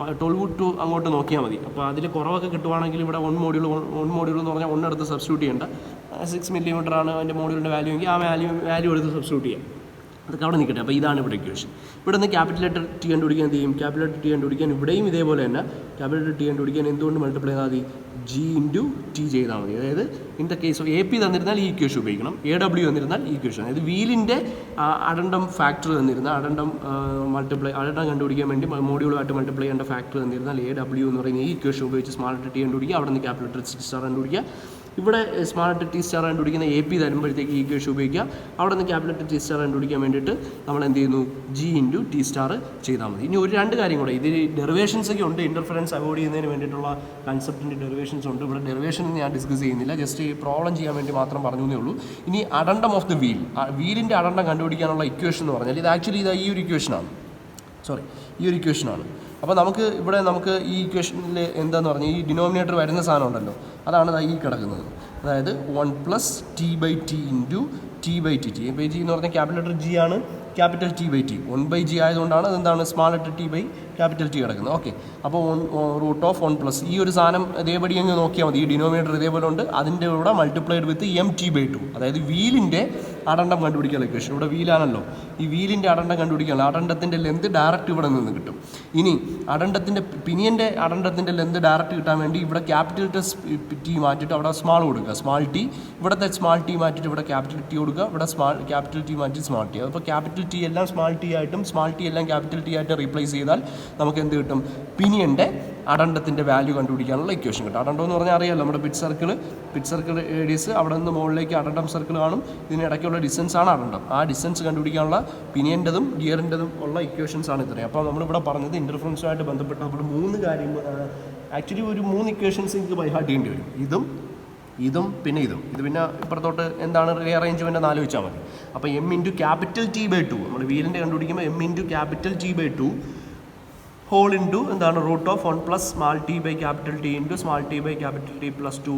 12 ടു അങ്ങോട്ട് നോക്കിയാൽ മതി. അപ്പോൾ അതിൽ കുറവൊക്കെ കിട്ടുവാണെങ്കിൽ ഇവിടെ 1 മോഡ്യൂൾ എന്ന് പറഞ്ഞാൽ 1 എടുത്ത് സബ്സ്റ്റിറ്റ്യൂട്ട് ചെയ്യേണ്ട. 6 മില്ലിമീറ്റർ ആണ് അതിൻ്റെ മോഡ്യൂളിൻ്റെ വാല്യൂ എങ്കിൽ ആ വാല്യൂ എടുത്ത് സബ്സ്റ്റിറ്റ്യൂട്ട് ചെയ്യാം. അതൊക്കെ അവിടെ നിൽക്കട്ടെ. അപ്പോൾ ഇതാണ് ഇവിടെ ഇക്വേഷൻ. ഇവിടെ നിന്ന് ക്യാപിറ്റൽ ലെറ്റർ ടി കണ്ടുപിടിക്കാൻ എന്ത് ചെയ്യും, ക്യാപിറ്റൽ ലെറ്റർ ടി കണ്ടുപിടിക്കാൻ ഇവിടെയും ഇതേപോലെ തന്നെ ക്യാപിറ്റൽ ലെറ്റർ ടി കണ്ടുപിടിക്കാൻ എന്തുകൊണ്ട് മൾട്ടിപ്ലൈ ചെയ്താൽ മതി, G × T ചെയ്താൽ മതി. അതായത് in the case of AP തന്നിരുന്നാൽ ഈ ഇക്വേഷൻ ഉപയോഗിക്കണം, AW തന്നിരുന്നാൽ ഈ ഇക്വേഷൻ. അതായത് വീലിൻ്റെ അഡണ്ടം ഫാക്ടർ തന്നിരുന്ന അഡണ്ടം കണ്ടുപിടിക്കാൻ വേണ്ടി മോഡ്യൂളുമായിട്ട് മൾട്ടിപ്ലൈ ചെയ്യേണ്ട ഫാക്ടർ തന്നിരുന്നാൽ AW എന്ന് പറയുന്ന ഈ ഇക്വേഷൻ ഉപയോഗിച്ച് സ്മാൾ ലെറ്റർ ടി കണ്ടുപിടിക്കുക. അവിടെ നിന്ന് ക്യാപിറ്റൽ ലെറ്റർ T സ്റ്റാർ കണ്ടുപിടിക്കുക. ഇവിടെ സ്മാൾ ലെറ്റർ ടി സ്റ്റാർ കണ്ടുപിടിക്കുന്ന AP തരുമ്പോഴത്തേക്ക് ഈ ഇക്വേഷൻ ഉപയോഗിക്കുക. അവിടെ നിന്ന് ക്യാപിറ്റൽ ലെറ്റർ ടി സ്റ്റാർ കണ്ടുപിടിക്കാൻ വേണ്ടിയിട്ട് നമ്മൾ എന്ത് ചെയ്യുന്നു, G × T സ്റ്റാർ ചെയ്താൽ മതി. ഇനി 2 കാര്യം കൂടെ, ഇതിൽ ഡെറിവേഷൻസ് ഒക്കെ ഉണ്ട്. ഇൻ്റർഫറൻസ് അവോയ്ഡ് ചെയ്യുന്നതിന് വേണ്ടിയിട്ടുള്ള കൺസെപ്റ്റിൻ്റെ ഡെറിവേഷൻസ് ഉണ്ട്. ഇവിടെ ഡെറിവേഷൻ ഞാൻ ഡിസ്കസ് ചെയ്യുന്നില്ല, ജസ്റ്റ് പ്രോബ്ലം ചെയ്യാൻ വേണ്ടി മാത്രം പറഞ്ഞു എന്നേ ഉള്ളൂ. ഇനി അഡണ്ടം ഓഫ് ദ വീൽ, വീലിൻ്റെ അഡണ്ടം കണ്ടുപിടിക്കാനുള്ള ഇക്വേഷൻ എന്ന് പറഞ്ഞാൽ ഇത് ആക്ച്വലി ഈ ഒരു ഇക്വേഷനാണ്. അപ്പോൾ നമുക്ക് ഈ ഇക്വേഷനിൽ എന്താണെന്ന് പറഞ്ഞാൽ ഈ ഡിനോമിനേറ്റർ വരുന്ന സാധനം ഉണ്ടല്ലോ, അതാണ് ഈ കിടക്കുന്നത്. അതായത് 1 + T/T × T/T. T/T എന്ന് പറഞ്ഞാൽ ക്യാപിറ്റൽ ലെറ്റർ G ആണ്, ക്യാപിറ്റൽ T/T. 1/G ആയതുകൊണ്ടാണ് അതെന്താണ് സ്മാൾ ലെറ്റർ T/T കിടക്കുന്നത്. ഓക്കെ. അപ്പോൾ √1+ ഈ ഒരു സാധനം ഇതേപടി അങ്ങ് നോക്കിയാൽ മതി. ഈ ഡിനോമിനേറ്റർ ഇതേപോലെ ഉണ്ട്, അതിൻ്റെ കൂടെ മൾട്ടിപ്ലൈഡ് വിത്ത് MT/2. അതായത് വീലിൻ്റെ അഡണ്ടം കണ്ടുപിടിക്കാനുള്ള ഇക്വേഷൻ. ഇവിടെ വീലാണല്ലോ, ഈ വീലിൻ്റെ അഡണ്ടം കണ്ടുപിടിക്കാനുള്ള അഡണ്ടത്തിൻ്റെ ലെന്ത് ഡയറക്റ്റ് ഇവിടെ നിന്ന് കിട്ടും. ഇനി പിനിയൻ്റെ അഡണ്ടത്തിൻ്റെ ലെന്ത് ഡയറക്റ്റ് കിട്ടാൻ വേണ്ടി ഇവിടെ ക്യാപിറ്റൽ ടി മാറ്റിയിട്ട് അവിടെ സ്മാൾ കൊടുക്കുക, സ്മാൾ ടി. ഇവിടുത്തെ സ്മാൾ ടി മാറ്റിയിട്ട് ഇവിടെ ക്യാപിറ്റൽ ടി കൊടുക്കുക, ഇവിടെ ക്യാപിറ്റൽ ടി മാറ്റി സ്മാൾ ടി. അപ്പോൾ ക്യാപിറ്റൽ ടി എല്ലാം സ്മാൾ ടി ആയിട്ടും സ്മാൾ ടി എല്ലാം ക്യാപിറ്റൽ ടി ആയിട്ട് റീപ്ലേസ് ചെയ്താൽ നമുക്ക് എന്ത് കിട്ടും, പിനിയൻ്റെ അഡണ്ടത്തിൻ്റെ വാല്യൂ കണ്ടുപിടിക്കാനുള്ള ഇക്വേഷൻ കിട്ടും. അഡണ്ടം എന്ന് പറഞ്ഞാൽ അറിയാമല്ലോ, നമ്മുടെ പിറ്റ് സർക്കിൾ റേഡിയസ്, അവിടെ നിന്ന് മുകളിലേക്ക് അഡണ്ടം സർക്കിൾ കാണും. ഇതിനിടയ്ക്കുള്ള ഡിസ്റ്റൻസ് ആണ് അഡണ്ടം. ആ ഡിസ്റ്റൻസ് കണ്ടുപിടിക്കാനുള്ള പിനിയൻ്റെതും ഗിയറിൻ്റെതും ഉള്ള ഇക്വേഷൻസ് ആണ് ഇത്രയും. അപ്പോൾ നമ്മളിവിടെ പറഞ്ഞത് ഇൻ്റർഫറൻസുമായിട്ട് ബന്ധപ്പെട്ട് നമ്മൾ 3 കാര്യങ്ങൾ, ആക്ച്വലി ഒരു 3 ഇക്വേഷൻസ് എനിക്ക് ബൈ ഹാർട്ട് ചെയ്യേണ്ടി വരും. ഇതും പിന്നെ ഇതും. ഇത് പിന്നെ ഇപ്പുറത്തോട്ട് എന്താണ് റീഅറേഞ്ച്മെൻ്റ് എന്ന് ആലോചിച്ചാൽ മതി. അപ്പോൾ M × T/2 നമ്മൾ വീലിൻ്റെ കണ്ടുപിടിക്കുമ്പോൾ M × T/2 ഹോൾ ഇൻറ്റു എന്താണ് √1 + small T/T × small T/T + 2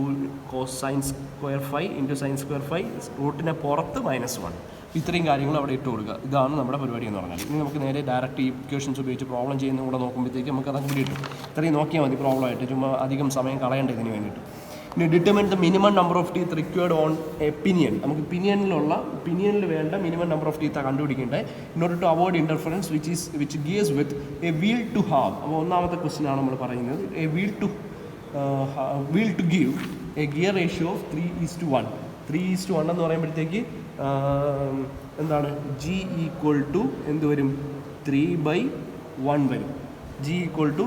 cos sin square 5 × sin square 5 റൂട്ടിനെ പുറത്ത് -1. ഇത്രയും കാര്യങ്ങൾ അവിടെ ഇട്ട് കൊടുക്കുക. ഇതാണ് നമ്മുടെ പരിപാടി എന്ന് പറഞ്ഞാൽ. ഇനി നമുക്ക് നേരെ ഡയറക്റ്റ് ഈ ഇക്വേഷൻസ് ഉപയോഗിച്ച് പ്രോബ്ലം ചെയ്യുന്ന കൂടെ നോക്കുമ്പോഴത്തേക്ക് നമുക്ക് അതങ്ങ് കിട്ടും. ഇത്രയും നോക്കിയാൽ മതി പ്രോബ്ലമായിട്ട്, ചുമ്മാ അധികം സമയം കളയേണ്ട ഇതിന് വേണ്ടിയിട്ട്. ഇനി determine the minimum number of teeth required on a pinion. നമുക്ക് പിനിയനിൽ വേണ്ട മിനിമം നമ്പർ ഓഫ് ടീത്താണ് കണ്ടുപിടിക്കേണ്ടത്. In order to avoid interference which gears with a wheel to have. അപ്പോൾ ഒന്നാമത്തെ ക്വസ്റ്റ്യൻ ആണ് നമ്മൾ പറയുന്നത്. A wheel to give a gear ratio of 3:1. 3:1 എന്ന് പറയുമ്പോഴത്തേക്ക് എന്താണ് ജി ഈക്വൽ ടു എന്ത് വരും 3/1 വരും. ജി ഈക്വൽ ടു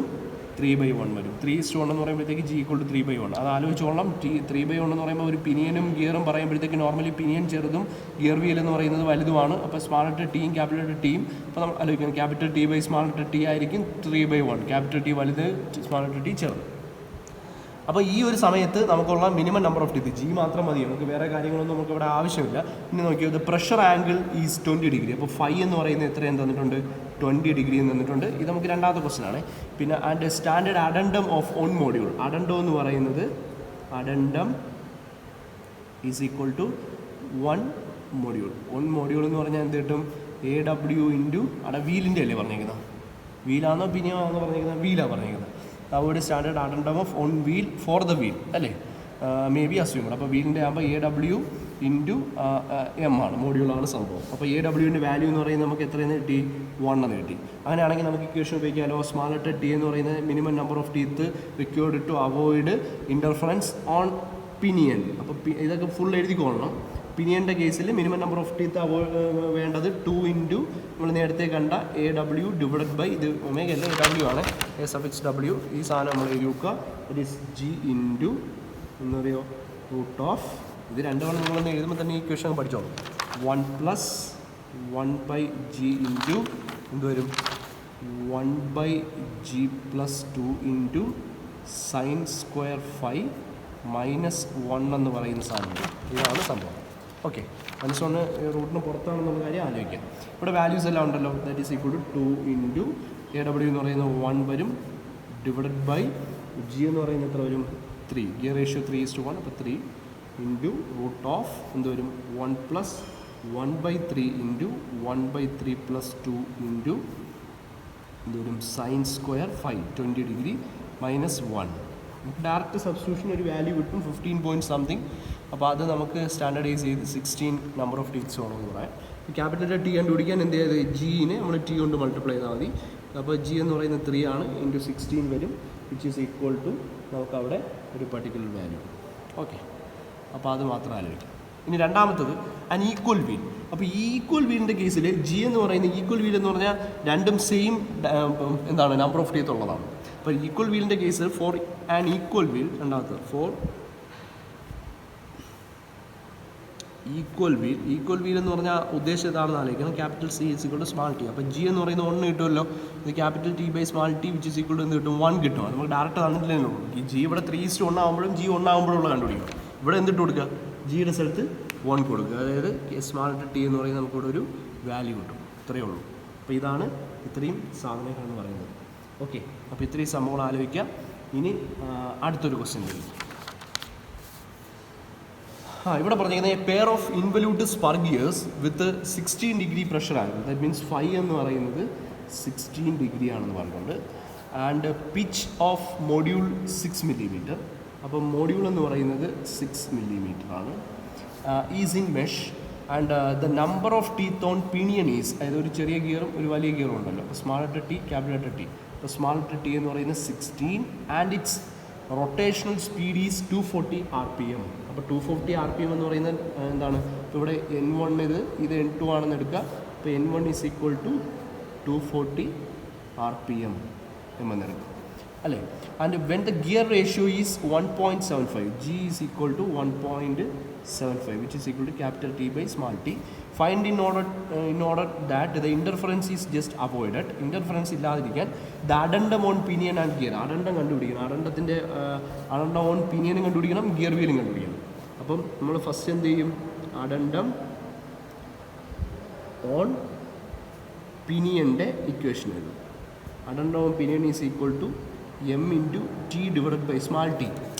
3/1 വരും. 3:1 എന്ന് പറയുമ്പോഴത്തേക്ക് ജി ഈക്വൽ ടു 3/1. അത് ആലോചിച്ചോളാം. 3/1 എന്ന് പറയുമ്പോൾ ഒരു പിനിയനും ഗിയറും പറയുമ്പോഴത്തേക്ക് നോർമലി പിനിയൻ ചെറുതും ഗിയർ വീൽ എന്ന് പറയുന്നത് വലുതുമാണ്. അപ്പോൾ സ്മാൾ ലെറ്റർ ടിയും ക്യാപിറ്റൽ ലെറ്റർ ടിയും അപ്പോൾ നമ്മൾ ആലോചിക്കണം capital T by small letter T ആയിരിക്കും 3/1. ക്യാപിറ്റൽ ടി വലുത്, സ്മാൾ ലെറ്റർ ടി ചെറുത്. അപ്പോൾ ഈ ഒരു സമയത്ത് നമുക്കുള്ള minimum number of teeth G മാത്രം മതി, നമുക്ക് വേറെ കാര്യങ്ങളൊന്നും നമുക്ക് ഇവിടെ ആവശ്യമില്ല. ഇനി നോക്കിയത് പ്രഷർ ആംഗിൾ ഈസ് 20 ഡിഗ്രി. അപ്പോൾ ഫൈ എന്ന് പറയുന്നത് എത്രയും തന്നിട്ടുണ്ട് 20 ഡിഗ്രി തന്നിട്ടുണ്ട്. ഇത് നമുക്ക് രണ്ടാമത്തെ ക്വസ്റ്റൻ ആണ്. പിന്നെ and standard addendum of on module. Addendum എന്ന് പറയുന്നത് addendum is equal to 1 module. 1 module എന്ന് പറഞ്ഞാൽ എന്ത് കിട്ടും AW ഇൻറ്റു അവിടെ വീലിൻ്റെ അല്ലേ പറഞ്ഞേക്കുന്നത്, വീലാണോ പിനിയാണോ പറഞ്ഞേക്കുന്നത്, വീലാണ് പറഞ്ഞേക്കുന്നത്. അവിടെ standard addendum of on wheel for the wheel അല്ലേ, മേ ബി അസ്യൂംഡ്. അപ്പോൾ വീലിൻ്റെ ആകുമ്പോൾ AW ഇൻറ്റു M ആണ്, മോഡ്യൂളാണ് സംഭവം. അപ്പോൾ AWൻ്റെ വാല്യൂ എന്ന് പറയുന്നത് നമുക്ക് എത്രയെന്ന് കിട്ടി 1 എന്ന് കിട്ടി. അങ്ങനെയാണെങ്കിൽ നമുക്ക് ഇക്വേഷൻ ഉപയോഗിക്കാമല്ലോ. സ്മാൾ ലെറ്റർ ടി എന്ന് പറയുന്നത് minimum number of teeth required to avoid interference on pinion. അപ്പോൾ ഇതൊക്കെ ഫുൾ എഴുതിക്കൊള്ളണം. പിനിയൻ്റെ കേസിൽ മിനിമം നമ്പർ ഓഫ് ടീത്ത് വേണ്ടത് 2 ഇൻറ്റു നമ്മൾ നേരത്തെ കണ്ട AW ഡിവൈഡഡ് ബൈ ഇത് ഒമേഗ അല്ല AW ആണ്, A(W). ഈ സാധനം നമ്മൾ എഴുതി വെക്കുക. ഇറ്റ് ഈസ് G ഇൻറ്റു എന്ന് പറയുമോ റൂട്ട് ഓഫ് ഇത് രണ്ടുമാണ്. നിങ്ങളൊന്ന് എഴുതുമ്പോൾ തന്നെ ഈ ഇക്വേഷൻ പഠിച്ചോളൂ. 1+1/G ഇൻറ്റു എന്ത് വരും 1/G+2 into sine square phi -1 എന്ന് പറയുന്ന സാധനം. ഇതാണ് സംഭവം. ഓക്കെ, മനസ്സൊന്ന് റൂട്ടിന് പുറത്താണെന്നുള്ള കാര്യം ആലോചിക്കാം. ഇവിടെ വാല്യൂസ് എല്ലാം ഉണ്ടല്ലോ. That is equal to 2 into AW എന്ന് പറയുന്നത് 1 വരും ഡിവൈഡഡ് ബൈ G എന്ന് പറയുന്നത് എത്ര വരും 3. Gear ratio 3:1. അപ്പോൾ 3 ഇൻറ്റു റൂട്ട് ഓഫ് എന്ത് വരും 1+1/3 ഇൻറ്റു 1/3+2 ഇൻറ്റു എന്ത് വരും സൈൻ സ്ക്വയർ ഫൈ 20 ഡിഗ്രി -1. നമുക്ക് ഡയറക്റ്റ് സബ്സ്റ്റിറ്റ്യൂഷൻ ഒരു വാല്യൂ കിട്ടും 15 പോയിൻറ്റ് സംതിങ്. അപ്പോൾ അത് നമുക്ക് സ്റ്റാൻഡർഡൈസ് ചെയ്ത് 16 നമ്പർ ഓഫ് ടീത്ത്സ് വേണമെന്ന് പറയാം. ക്യാപിറ്റൽ ടി കണ്ടുപിടിക്കാൻ എന്ത് ചെയ്ത് ജീനെ നമ്മൾ ടി കൊണ്ട് മൾട്ടിപ്ലൈ ചെയ്താൽ മതി. അപ്പോൾ ജി എന്ന് പറയുന്നത് 3 ആണ് ഇൻറ്റു 16 വരും, വിച്ച് ഈസ് ഈക്വൽ ടു നമുക്ക് അവിടെ ഒരു പർട്ടിക്കുലർ വാല്യൂ. ഓക്കെ, അപ്പോൾ അത് മാത്രം ആലോചിക്കാം. ഇനി രണ്ടാമത്തത് ആൻ ഈക്വൽ വീൽ. അപ്പോൾ ഈ ഈക്വൽ വീലിൻ്റെ കേസിൽ ജി എന്ന് പറയുന്ന ഈക്വൽ വീൽ എന്ന് പറഞ്ഞാൽ രണ്ടും സെയിം എന്താണ് നമ്പർ ഓഫ് ടീത്ത് ഉള്ളതാണ്. അപ്പോൾ ഈക്വൽ വീലിൻ്റെ കേസിൽ ഫോർ ആൻ ഈക്വൽ വീൽ രണ്ടാമത്തത് ഫോർ ഈക്വൽ വീൽ എന്ന് പറഞ്ഞാൽ ഉദ്ദേശം ഇതാണെന്ന് ആലോചിക്കണം. Capital C is equal to small T. അപ്പോൾ ജി എന്ന് പറയുന്നത് 1 കിട്ടുമല്ലോ. ഇത് capital T by small T which is equal to എന്ത് കിട്ടും 1 കിട്ടും. അത് നമുക്ക് ഡയറക്റ്റ് തന്നിട്ടില്ലെന്നേ ഉള്ളൂ. ഈ ജി ഇവിടെ 3:1 ആകുമ്പോഴും ജി 1 ആകുമ്പോഴുള്ള കണ്ടുപിടിക്കുക. ഇവിടെ എന്തിട്ട് കൊടുക്കുക ജിയുടെ സ്ഥലത്ത് 1 കൊടുക്കുക. അതായത് സ്മാൾ ടി എന്ന് പറയുന്നത് നമുക്കിവിടെ ഒരു വാല്യൂ കിട്ടും. ഇത്രയേ ഉള്ളൂ. അപ്പോൾ ഇതാണ് ഇത്രയും സാധനങ്ങളെന്ന് പറയുന്നത്. ഓക്കെ, അപ്പോൾ ഇത്രയും സംഭവങ്ങൾ ആലോചിക്കാം. ഇനി അടുത്തൊരു ക്വസ്റ്റ്യൻ വരും. ഇവിടെ പറഞ്ഞിരിക്കുന്നത് A pair of involute spur gears with 16 degree pressure angle. That means phi എന്ന് പറയുന്നത് 16 ഡിഗ്രി ആണെന്ന് പറഞ്ഞിട്ടുണ്ട്. And pitch of module 6 millimetre. അപ്പം മോഡ്യൂൾ എന്ന് പറയുന്നത് 6 മില്ലിമീറ്റർ ആണ്. Is in mesh and the number of teeth on pinion is, അതായത് ഒരു ചെറിയ ഗിയറും ഒരു വലിയ ഗിയറും ഉണ്ടല്ലോ. അപ്പോൾ small letter T capital letter T. അപ്പോൾ സ്മാൾ ലെറ്റർ ടി എന്ന് പറയുന്നത് 16 and it's rotational speed is 240 RPM. അപ്പോൾ 240 RPM എന്ന് പറയുന്നത് എന്താണ്? ഇപ്പോൾ ഇവിടെ N1 ഇത് N2 ആണെന്ന് എടുക്കുക. അപ്പോൾ N1 is equal to 240 RPM എന്നെടുക്കുക അല്ലേ. And when the gear ratio is 1.75, G is equal to 1.75 which is equal to capital T by small T. Find in order that the interference is just avoided. Interference ഇല്ലാതിരിക്കാൻ the addendum on pinion and gear. Addendum കണ്ടുപിടിക്കണം. അഡൻഡം ഓൺ പിനിയനും കണ്ടുപിടിക്കണം, ഗിയർ വീലും കണ്ടുപിടിക്കണം. അപ്പം നമ്മൾ ഫസ്റ്റ് എന്ത് ചെയ്യും? അഡൻഡം ഓൺ പിനിയൻ്റെ ഇക്വേഷൻ എഴുതും. Addendum on pinion is equal to M into T divided by small T.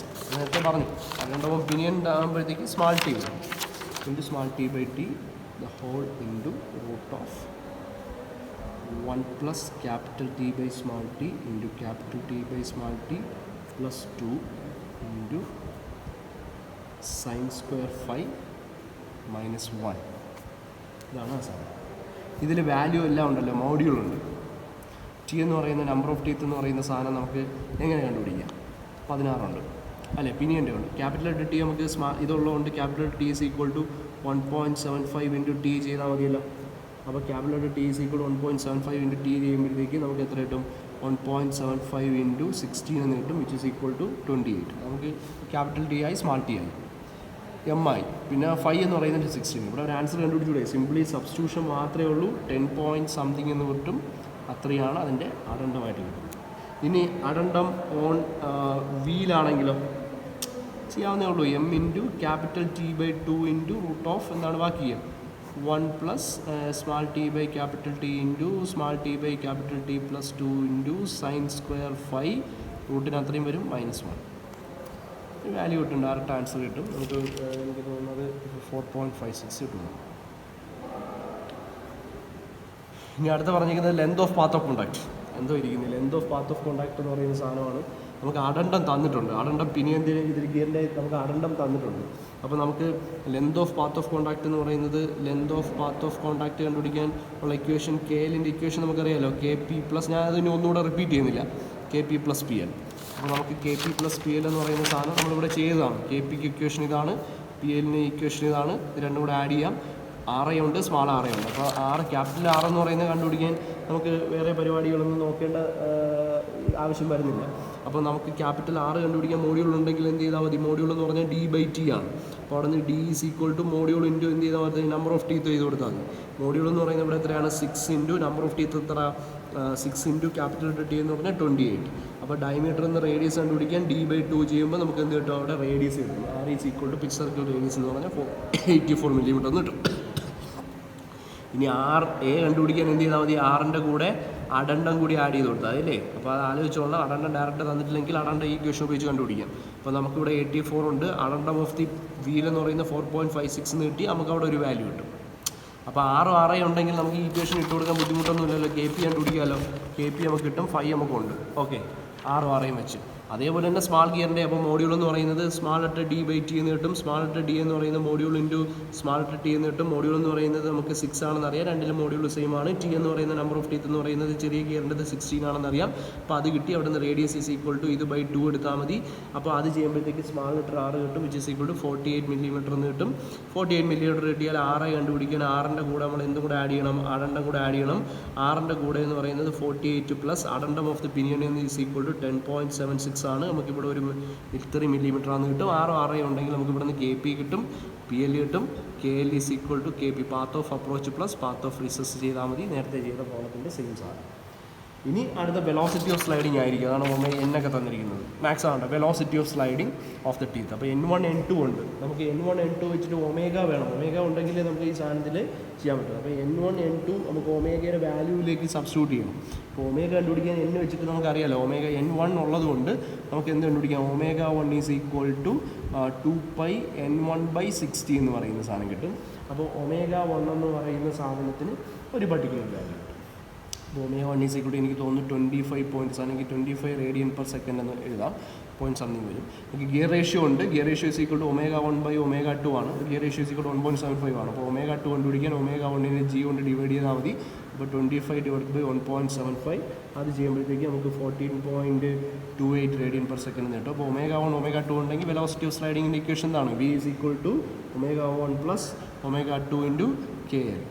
നേരത്തെ പറഞ്ഞു അഡൻഡം ഓൺ പിനിയൻ ആകുമ്പോഴത്തേക്ക് സ്മാൾ ടി വരും into small T by T the whole into root of 1 plus capital T by small t into capital T by small t plus 2 into sin square phi minus 1. ഇതാണ് ആ സാധനം. ഇതിൽ വാല്യൂ എല്ലാം ഉണ്ടല്ലോ, മോഡ്യൂളുണ്ട്. ടി എന്ന് പറയുന്ന നമ്പർ ഓഫ് ടീത്ത് എന്ന് പറയുന്ന സാധനം നമുക്ക് എങ്ങനെ കണ്ടുപിടിക്കാം? 16 ഉണ്ട്. അല്ലേ പിനിയൻ്റെ ഉണ്ട്. ക്യാപിറ്റൽ ലെറ്റർ ടി നമുക്ക് ഇതുള്ളതുകൊണ്ട് capital T is equal to 1.75 into T ചെയ്താൽ മതിയല്ലോ. അപ്പോൾ capital letter T is equal 1.75 into T ചെയ്യുമ്പോഴത്തേക്ക് നമുക്ക് എത്ര കിട്ടും? 1.75 ഇൻറ്റു 16 എന്ന് കിട്ടും, വിച്ച് ഈസ് ഈക്വൽ ടു 28. നമുക്ക് ക്യാപിറ്റൽ ടി ആയി സ്മാൾ ടി ആയി എം ആയി. പിന്നെ 5 എന്ന് പറയുന്നത് 16. ഇവിടെ ഒരു ആൻസർ കണ്ടുപിടിച്ചൂടെ? സിംപ്ലി സബ്സ്റ്റിറ്റ്യൂഷൻ മാത്രമേ ഉള്ളൂ. 10 പോയിൻറ്റ് സംതിങ് എന്ന് കിട്ടും. അത്രയാണ് അതിൻ്റെ അഡണ്ടമായിട്ട് കിട്ടും. ഇനി അഡണ്ടം ഓൺ വീലാണെങ്കിലോ ചെയ്യാവുന്നേ ഉള്ളൂ. M into capital T by 2 into root of എന്താണ് ബാക്കി 1 plus small T by capital T into small T by capital T plus 2 into sine square 5 റൂട്ടിന് അത്രയും വരും -1. ഒരു വാല്യൂ കിട്ടും, ഡയറക്റ്റ് ആൻസർ കിട്ടും. നമുക്ക് എനിക്ക് തോന്നുന്നത് 4.56 കിട്ടുന്നു. ഇനി അടുത്ത് പറഞ്ഞിരിക്കുന്നത് length of path of contact. എന്തോ ഇരിക്കുന്നത് length of path of contact എന്ന് പറയുന്ന സാധനമാണ്. നമുക്ക് അഡണ്ടം തന്നിട്ടുണ്ട്, അഡണ്ടം പിനിയൻ്റെ ഇതിൽ ഗിയറിൻ്റെ നമുക്ക് അഡണ്ടം തന്നിട്ടുണ്ട്. അപ്പോൾ നമുക്ക് length of path of contact എന്ന് പറയുന്നത് length of path of contact കണ്ടുപിടിക്കാൻ ഉള്ള ഇക്വേഷൻ കെ എല്ലിൻ്റെ ഇക്വേഷൻ നമുക്കറിയാമല്ലോ. കെ പി പ്ലസ്, ഞാൻ അതിന് ഒന്നുകൂടെ റിപ്പീറ്റ് ചെയ്യുന്നില്ല, K P plus P L. അപ്പോൾ നമുക്ക് K P plus P L എന്ന് പറയുന്ന സാധനം നമ്മളിവിടെ ചെയ്തതാണ്. കെ പിക്ക് ഇക്വേഷൻ ഇതാണ്, പി എല്ലിന് ഇക്വേഷൻ ഇതാണ്. ഇത് രണ്ടും കൂടെ ആഡ് ചെയ്യാം. ആർ ഐ ഉണ്ട്, സ്മാൾ ആർ ഐ ഉണ്ട്. അപ്പോൾ ക്യാപിറ്റൽ ആർ എന്ന് പറയുന്നത് കണ്ടുപിടിക്കാൻ നമുക്ക് വേറെ പരിപാടികളൊന്നും നോക്കേണ്ട ആവശ്യം വരുന്നില്ല. അപ്പോൾ നമുക്ക് ക്യാപിറ്റൽ ആർ കണ്ടുപിടിക്കാൻ മോഡ്യൂൾ ഉണ്ടെങ്കിൽ എന്ത് ചെയ്താൽ മതി? മോഡ്യൂൾ എന്ന് പറഞ്ഞാൽ ഡി ബൈ ടി ആണ്. അപ്പോൾ അവിടെ നിന്ന് D is equal to module into എന്ത് ചെയ്താൽ മതി? നമ്പർ ഓഫ് ടീത്ത് ചെയ്ത് കൊടുത്താൽ മതി. മോഡ്യൂൾ എന്ന് പറയുന്നത് ഇവിടെ എത്രയാണ്? 6 ഇൻറ്റു നമ്പർ ഓഫ് ടീത്ത് എത്ര? 6 ഇൻറ്റു ക്യാപിറ്റൽ ടി എന്ന് പറഞ്ഞാൽ 28. അപ്പോൾ ഡയമീറ്റർ എന്ന റേഡിയസ് കണ്ടുപിടിക്കാൻ ഡി ബൈ 2 ചെയ്യുമ്പോൾ നമുക്ക് എന്ത് കിട്ടും? അവിടെ റേഡിയസ് കിട്ടും. R is equal to pitch circle radius എന്ന് പറഞ്ഞാൽ 84 മില്ലിമീറ്റർ എന്ന് കിട്ടും. ഇനി ആർ എ കണ്ടുപിടിക്കാൻ എന്ത് ചെയ്താൽ മതി? ആറിൻ്റെ കൂടെ അഡണ്ടം കൂടി ആഡ് ചെയ്ത് കൊടുത്താൽ അതില്ലേ. അപ്പോൾ അത് ആലോചിച്ചോളാം. അഡണ്ടം ഡയറക്റ്റ് തന്നിട്ടില്ലെങ്കിൽ അഡണ്ടം ഈ ഇക്വേഷൻ ഉപയോഗിച്ച് കണ്ടുപിടിക്കാം. അപ്പോൾ നമുക്കിവിടെ 84 ഉണ്ട്. അഡണ്ടം ഓഫ് ദി വീൽ എന്ന് പറയുന്ന 4.56 എന്ന് കിട്ടി. നമുക്ക് അവിടെ ഒരു വാല്യൂ കിട്ടും. അപ്പോൾ 6 RI ഉണ്ടെങ്കിൽ നമുക്ക് ഈ ഇക്വേഷൻ ഇട്ട് കൊടുക്കാൻ ബുദ്ധിമുട്ടൊന്നുമില്ലല്ലോ. കെ പി കണ്ടുപിടിക്കാമല്ലോ. കെ പി നമുക്ക് കിട്ടും, 5 നമുക്കുണ്ട്. ഓക്കെ, 6 RI വെച്ച്. അതേപോലെ തന്നെ സ്മാൾ ഗിയറിൻ്റെ അപ്പോൾ മോഡ്യൂൾ എന്ന് പറയുന്നത് small letter D by T എന്ന് കിട്ടും. സ്മാൾ ലെറ്റർ ഡി എന്ന് പറയുന്നത് module into small letter T എന്ന് കിട്ടും. മോഡ്യൂൾ എന്ന് പറയുന്നത് നമുക്ക് 6 ആണെന്ന് അറിയാം. രണ്ടിലും മോഡ്യൂൾ സെയിം ആണ്. ടി എന്ന് പറയുന്ന നമ്പർ ഓഫ് ടീത്ത് എന്ന് പറയുന്നത് ചെറിയ ഗിയറിൻ്റെ 16 ആണെന്ന് അറിയാം. അപ്പോൾ അത് കിട്ടി. അവിടെ നിന്ന് റേഡിയസ് ഈസ് ഈക്വൽ ടു ഇത് ബൈ 2 എടുത്താൽ മതി. അപ്പോൾ അത് ചെയ്യുമ്പോഴത്തേക്ക് സ്മാൾ ലെറ്റർ 6 കിട്ടും, which is equal to 48 millimetre എന്ന് കിട്ടും. 48 മില്ലിമീറ്റർ കിട്ടിയാൽ 6 കണ്ടുപിടിക്കാൻ 6ൻ്റെ കൂടെ നമ്മൾ എന്തും കൂടെ ആഡ് ചെയ്യണം? അഡണ്ടം കൂടെ ആഡ് ചെയ്യണം. 6ൻ്റെ കൂടെ എന്ന് പറയുന്നത് 48 plus addendum of the pinion is equal to 10.76 ആണ്. നമുക്കിവിടെ ഒരു 3 മില്ലിമീറ്റർ ആണെന്ന് കിട്ടും. 6 RI ഉണ്ടെങ്കിൽ നമുക്ക് ഇവിടെ നിന്ന് കെ പി കിട്ടും, പി എൽ കിട്ടും. K L is equal to K P path of approach plus path of recess ചെയ്താൽ മതി. നേരത്തെ ചെയ്ത പ്രോബ്ലത്തിൻ്റെ സെയിം സാധനം. ഇനി അടുത്ത വെലോസിറ്റി ഓഫ് സ്ലൈഡിങ് ആയിരിക്കും. അതാണ് നമ്മൾ എന്നൊക്കെ തന്നിരിക്കുന്നത്. മാക്സ് ആണ് velocity of sliding of the teeth. അപ്പോൾ N1 N2 ഉണ്ട്. നമുക്ക് N1 N2 വെച്ചിട്ട് ഒമേഗ വേണം. ഒമേഗ ഉണ്ടെങ്കിൽ നമുക്ക് ഈ സാധനത്തിൽ ചെയ്യാൻ പറ്റും. അപ്പോൾ N1 N2 നമുക്ക് ഒമേഗയുടെ വാല്യൂവിലേക്ക് സബ്സ്റ്റിറ്റ്യൂട്ട് ചെയ്യണം. അപ്പോൾ ഒമേഗ കണ്ടുപിടിക്കാൻ N വെച്ചിട്ട് നമുക്കറിയാമല്ലോ. ഒമേഗ N1 ഉള്ളതുകൊണ്ട് നമുക്ക് എന്ത് കണ്ടുപിടിക്കാം? Omega 1 is equal to 2π N1/60 എന്ന് പറയുന്ന സാധനം കിട്ടും. അപ്പോൾ ഒമേഗ 1 എന്ന് പറയുന്ന സാധനത്തിന് ഒരു പർട്ടിക്കുലർ വാല്യൂ കിട്ടും. ഒമേഗ 1 ഈസ് ഈക്വൽ ടു എനിക്ക് തോന്നുന്നു 25 പോയിൻറ്റ്സ് ആണെങ്കിൽ 25 റേഡിയൻ പെർ സെക്കൻഡ് എന്ന് എഴുതാം. പോയിൻറ്റ് സംതിങ് വരും. നമുക്ക് ഗിയർ റേഷ്യോ ഉണ്ട്. Gear ratio is equal to omega one by omega 2 ആണ്. Gear ratio is equal to 1.75 ആണ്. അപ്പോൾ ഒമേഗ 2 കണ്ടുപിടിക്കാൻ ഒമേഗ 1നെ G കൊണ്ട് ഡിവൈഡ് ചെയ്താൽ മതി. അപ്പോൾ 25 ഡിവൈഡ് ബൈ 1.75 അത് ചെയ്യുമ്പോഴത്തേക്ക് നമുക്ക് 14.28 റേഡിയൻ പെർ സെക്കൻഡ് എന്ന് കിട്ടും. അപ്പോൾ ഒമേഗ 1 ഒമേഗ 2 ഉണ്ടെങ്കിൽ വെലോസിറ്റി ഓഫ് സ്ലൈഡിങ്ങിൻ്റെ ഇക്വേഷൻ എന്താണ്? V is equal to omega 1 plus omega 2 into KL.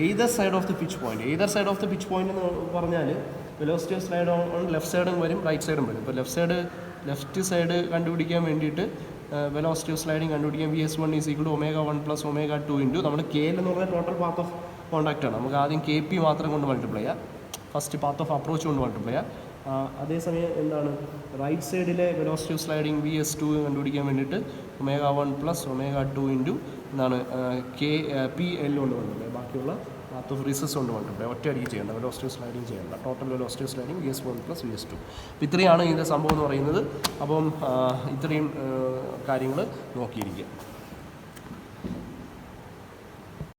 Either side of the pitch point. Either side of the pitch point എന്ന് പറഞ്ഞാൽ velocity of slide on left സൈഡും വരും, റൈറ്റ് സൈഡും വരും. ഇപ്പോൾ ലെഫ്റ്റ് സൈഡ് കണ്ടുപിടിക്കാൻ വേണ്ടിയിട്ട് വെലോസിറ്റി ഓഫ് സ്ലൈഡിങ് കണ്ടുപിടിക്കാൻ VS1 is equal to omega 1 plus omega 2 into നമ്മൾ KL എന്ന് പറഞ്ഞാൽ ടോട്ടൽ പാത്ത് ഓഫ് കോണ്ടാക്റ്റ് ആണ്. നമുക്ക് ആദ്യം KP മാത്രം കൊണ്ട് മൾട്ടിപ്ലൈ ചെയ്യാം. ഫസ്റ്റ് പാത്ത് ഓഫ് അപ്രോച്ച് കൊണ്ട് മൾട്ടിപ്ലൈ ചെയ്യാം. അതേസമയം എന്താണ് റൈറ്റ് സൈഡിലെ വെലോസിറ്റി ഓഫ് സ്ലൈഡിങ് VS2 കണ്ടുപിടിക്കാൻ വേണ്ടിയിട്ട് ഒമേഗ 1 പ്ലസ് ഒമേഗ 2 ഇൻറ്റു എന്താണ് PL കൊണ്ട് മൾട്ടിപ്ലൈ. ബാക്കിയുള്ള പാത്ത് ഓഫ് റിസസ് കൊണ്ട് മൾട്ടിപ്ലൈ. ഒറ്റയടിക്ക് ചെയ്യേണ്ട, വെലോസിറ്റി ഓഫ് സ്ലൈഡിങ് ചെയ്യേണ്ട. Total velocity of sliding VS1 plus VS2. അപ്പോൾ ഇത്രയാണ് ഇതിൻ്റെ സംഭവം എന്ന് പറയുന്നത്. അപ്പം ഇത്രയും കാര്യങ്ങൾ നോക്കിയിരിക്കുക.